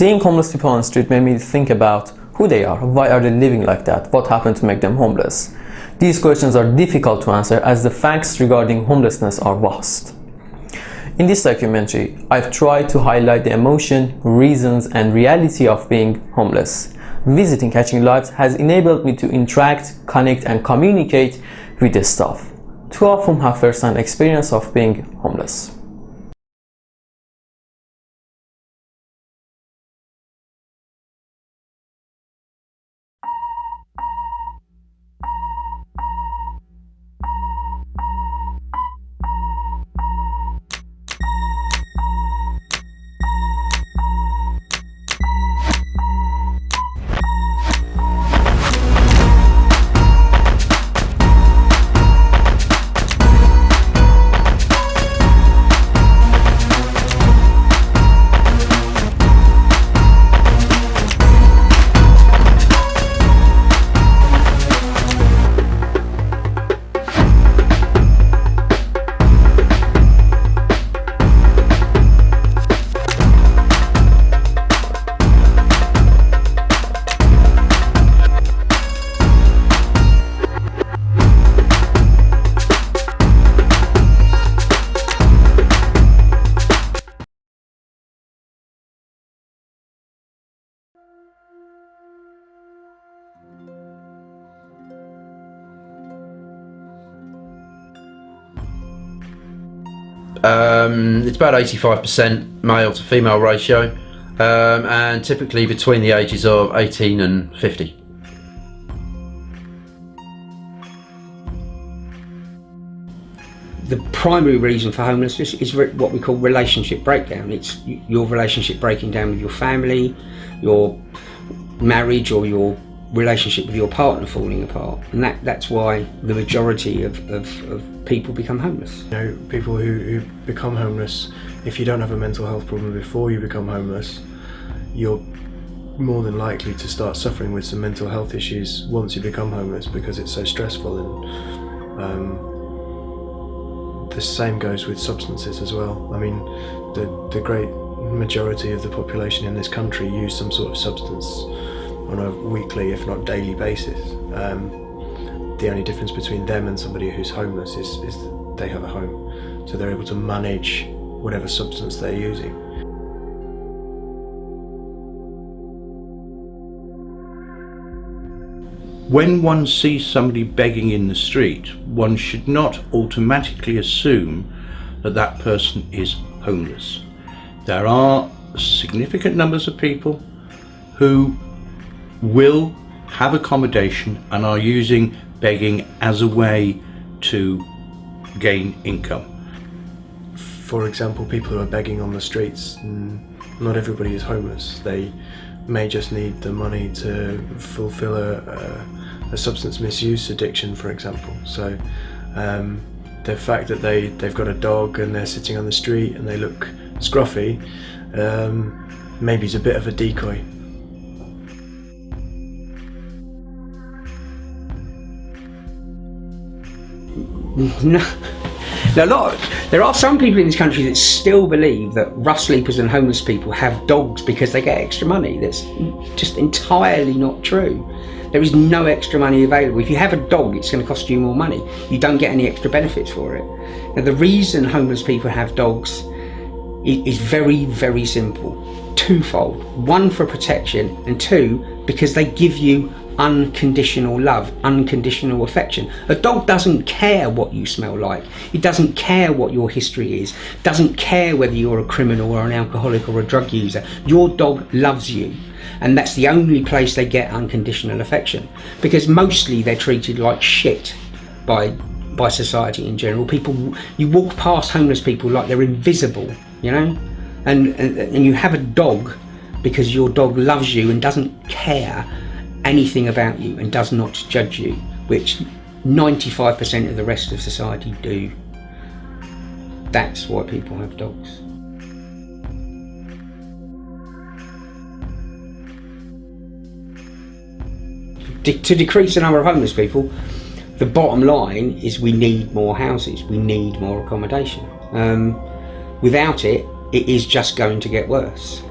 Seeing homeless people on the street made me think about who they are, why are they living like that, what happened to make them homeless. These questions are difficult to answer as the facts regarding homelessness are vast. In this documentary, I've tried to highlight the emotion, reasons, and reality of being homeless. Visiting Catching Lives has enabled me to interact, connect, and communicate with the staff, two of whom have first-hand experience of being homeless. It's about 85% male to female ratio, and typically between the ages of 18 and 50. The primary reason for homelessness is what we call relationship breakdown. It's your relationship breaking down with your family, your marriage, or your relationship with your partner falling apart, and that's why the majority of people become homeless. You know, people who become homeless, if you don't have a mental health problem before you become homeless, you're more than likely to start suffering with some mental health issues once you become homeless, because it's so stressful. And the same goes with substances as well. I mean, the great majority of the population in this country use some sort of substance on a weekly, if not daily basis. The only difference between them and somebody who's homeless is that they have a home, so they're able to manage whatever substance they're using. When one sees somebody begging in the street, one should not automatically assume that that person is homeless. There are significant numbers of people who will have accommodation and are using begging as a way to gain income. For example, people who are begging on the streets, not everybody is homeless. They may just need the money to fulfill a substance misuse addiction, for example. So the fact that they've got a dog and they're sitting on the street and they look scruffy, maybe is a bit of a decoy. No. There are some people in this country that still believe that rough sleepers and homeless people have dogs because they get extra money. That's just entirely not true. There is no extra money available. If you have a dog, it's going to cost you more money. You don't get any extra benefits for it. Now, the reason homeless people have dogs is very, very simple. Twofold. One, for protection, and two, because they give you unconditional love, unconditional affection. A dog doesn't care what you smell like. It doesn't care what your history is. Doesn't care whether you're a criminal or an alcoholic or a drug user. Your dog loves you. And that's the only place they get unconditional affection, because mostly they're treated like shit by society in general. People, you walk past homeless people like they're invisible, you know, and you have a dog because your dog loves you and doesn't care anything about you and does not judge you, which 95% of the rest of society do. That's why people have dogs. To decrease the number of homeless people, the bottom line is we need more houses, we need more accommodation. Without it, it is just going to get worse.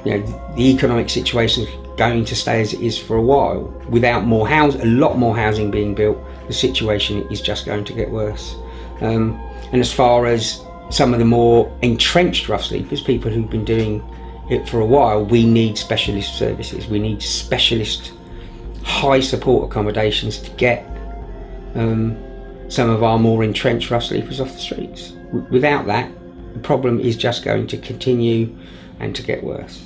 You the economic situation is going to stay as it is for a while. Without a lot more housing being built, the situation is just going to get worse. And as far as some of the more entrenched rough sleepers, people who've been doing it for a while, we need specialist services. We need specialist high support accommodations to get some of our more entrenched rough sleepers off the streets. Without that, the problem is just going to continue and to get worse.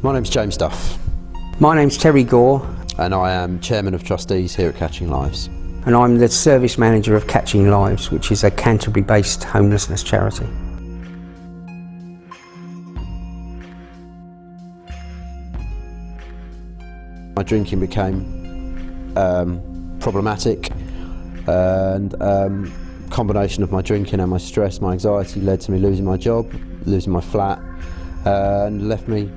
My name's James Duff, My name's Terry Gore, and I am Chairman of Trustees here at Catching Lives. and I'm the Service Manager of Catching Lives, which is a Canterbury-based homelessness charity. My drinking became problematic, and combination of my drinking and my stress, my anxiety led to me losing my job, losing my flat, and left me.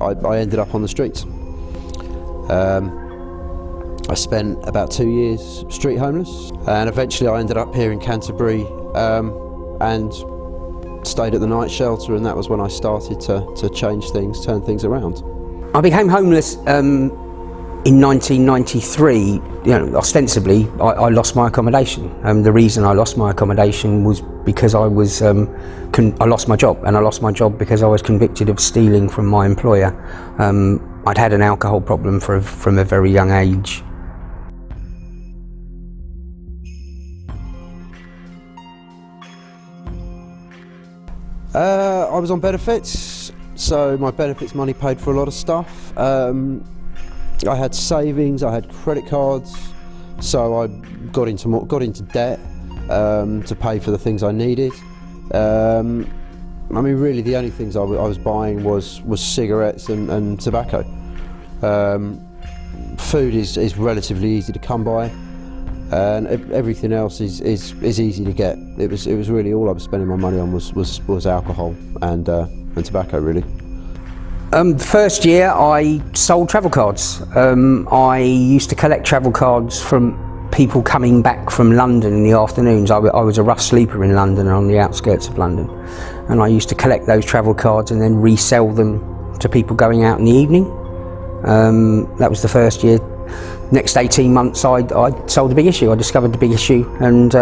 I ended up on the streets. I spent about 2 years street homeless, and eventually I ended up here in Canterbury and stayed at the night shelter, and that was when I started to change things, turn things around. I became homeless in 1993. Ostensibly, I lost my accommodation. The reason I lost my accommodation was because I lost my job, and I lost my job because I was convicted of stealing from my employer. I'd had an alcohol problem from a very young age. I was on benefits, so my benefits money paid for a lot of stuff. I had savings, I had credit cards, so I got into debt to pay for the things I needed. Really the only things I was buying was cigarettes and tobacco. Food is relatively easy to come by, and everything else is easy to get. It was really all I was spending my money on was alcohol and tobacco, really. The first year I sold travel cards. I used to collect travel cards from people coming back from London in the afternoons. I was a rough sleeper in London and on the outskirts of London, and I used to collect those travel cards and then resell them to people going out in the evening. That was the first year. Next 18 months I sold the Big Issue. I discovered the Big Issue, and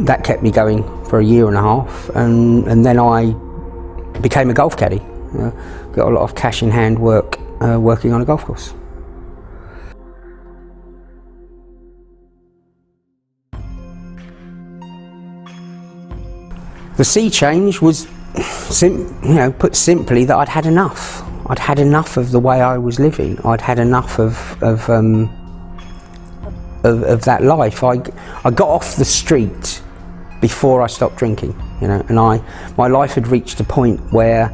that kept me going for a year and a half, and then I became a golf caddy. Got a lot of cash in hand work working on a golf course. The sea change was, put simply, that I'd had enough. I'd had enough of the way I was living. I'd had enough of that life. I got off the street before I stopped drinking, and my life had reached a point where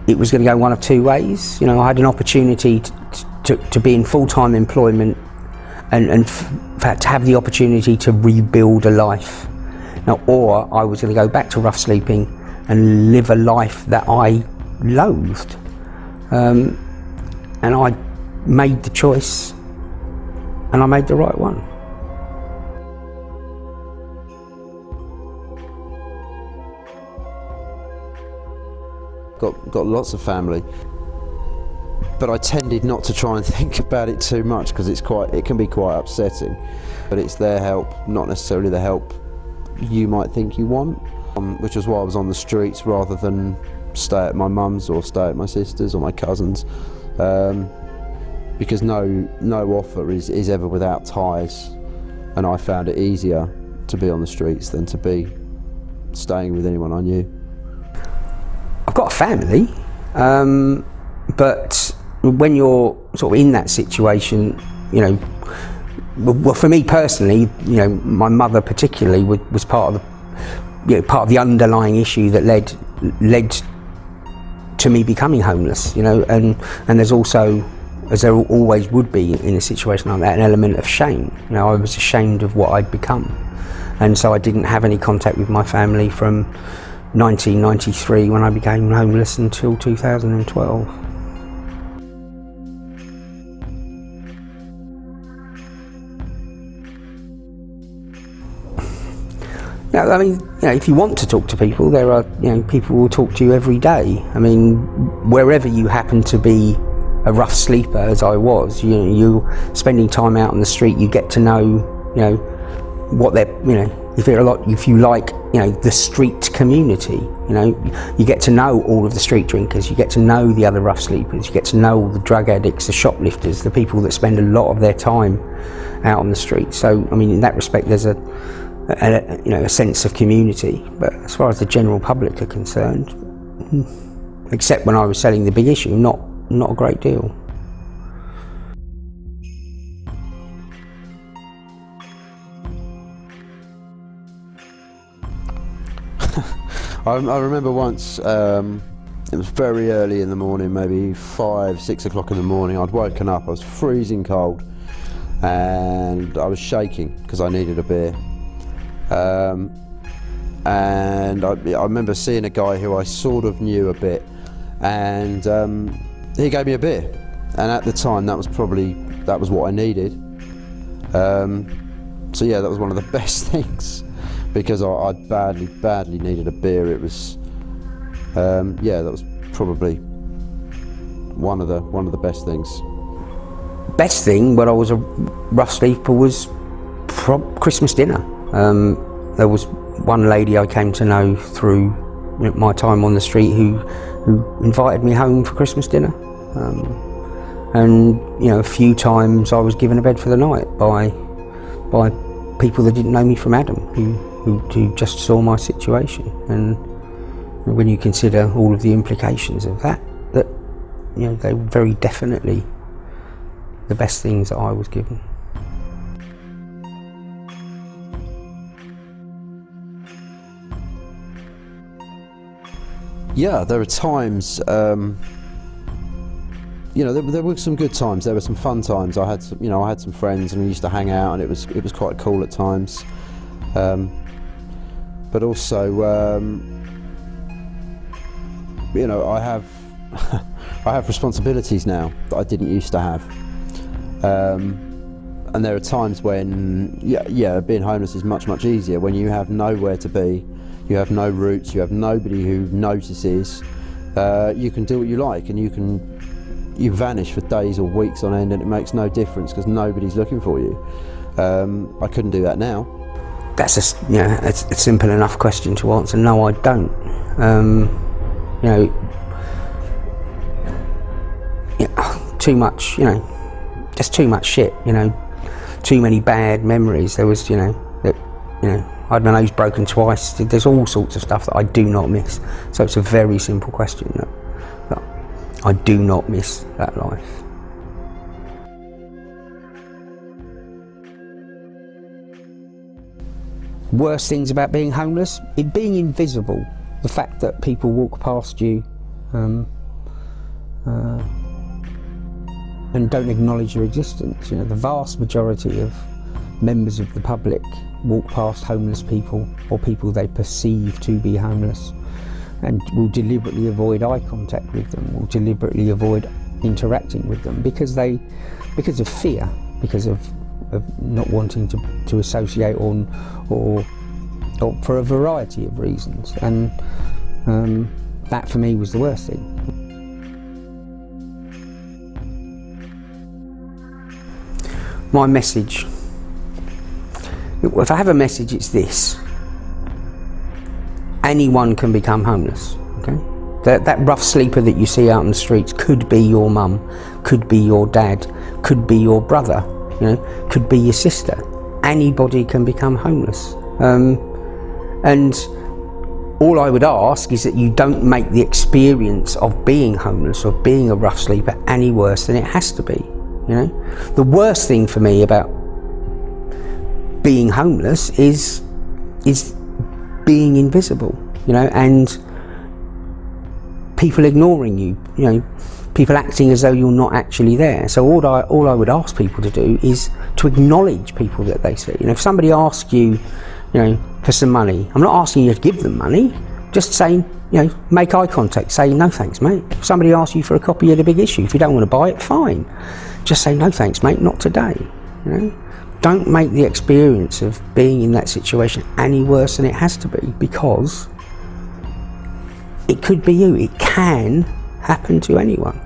it was going to go one of two ways. I had an opportunity to be in full-time employment and to have the opportunity to rebuild a life. Or I was going to go back to rough sleeping and live a life that I loathed. And I made the choice, and I made the right one. Got lots of family, but I tended not to try and think about it too much because it can be quite upsetting. But it's their help, not necessarily the help you might think you want, which is why I was on the streets rather than stay at my mum's or stay at my sister's or my cousin's, because no offer is ever without ties, and I found it easier to be on the streets than to be staying with anyone I knew. I've got a family, but when you're sort of in that situation, well, for me personally, my mother particularly was part of the underlying issue that led to me becoming homeless. And there's also, as there always would be in a situation like that, an element of shame. I was ashamed of what I'd become, and so I didn't have any contact with my family from 1993 when I became homeless until 2012. Yeah, I mean, if you want to talk to people, there are, people will talk to you every day. I mean, wherever you happen to be a rough sleeper, as I was, you're spending time out on the street, you get to know, what they're, if you like, the street community, you get to know all of the street drinkers, you get to know the other rough sleepers, you get to know all the drug addicts, the shoplifters, the people that spend a lot of their time out on the street. So, I mean, in that respect, there's a sense of community. But as far as the general public are concerned, except when I was selling the big issue, not a great deal. I remember once, it was very early in the morning, maybe 5-6 o'clock in the morning. I'd woken up, I was freezing cold, and I was shaking because I needed a beer. And I remember seeing a guy who I sort of knew a bit, and he gave me a beer, and at the time that was what I needed. So yeah, that was one of the best things, because I badly needed a beer. It was that was probably one of the best things. Best thing when I was a rough sleeper was Christmas dinner. There was one lady I came to know through my time on the street who invited me home for Christmas dinner, and a few times I was given a bed for the night by people that didn't know me from Adam, who just saw my situation. And when you consider all of the implications of that they were very definitely the best things that I was given. Yeah, there are times, there were some good times. There were some fun times. I had some friends, and we used to hang out, and it was quite cool at times. But also, I have I have responsibilities now that I didn't used to have. And there are times when, being homeless is much easier when you have nowhere to be. You have no roots, you have nobody who notices. You can do what you like, and you vanish for days or weeks on end, and it makes no difference because nobody's looking for you. I couldn't do that now. That's it's a simple enough question to answer. No, I don't. Too much, just too much shit, too many bad memories. There was, I had my nose broken twice. There's all sorts of stuff that I do not miss. So it's a very simple question. That I do not miss that life. Worst things about being homeless? It being invisible. The fact that people walk past you and don't acknowledge your existence. The vast majority of members of the public walk past homeless people or people they perceive to be homeless and will deliberately avoid eye contact with them, will deliberately avoid interacting with them because of fear, because of not wanting to associate or for a variety of reasons. And that for me was the worst thing. My message, if I have a message, it's this: anyone can become homeless. Okay, that rough sleeper that you see out on the streets could be your mum, could be your dad, could be your brother, could be your sister. Anybody can become homeless, and all I would ask is that you don't make the experience of being homeless or being a rough sleeper any worse than it has to be. The worst thing for me about being homeless is being invisible, and people ignoring you, people acting as though you're not actually there. So all I would ask people to do is to acknowledge people that they see. If somebody asks you, for some money, I'm not asking you to give them money, Just saying, make eye contact, say no thanks mate. If somebody asks you for a copy of The Big Issue, if you don't want to buy it, fine. Just say no thanks mate, not today. Don't make the experience of being in that situation any worse than it has to be, because it could be you. It can happen to anyone.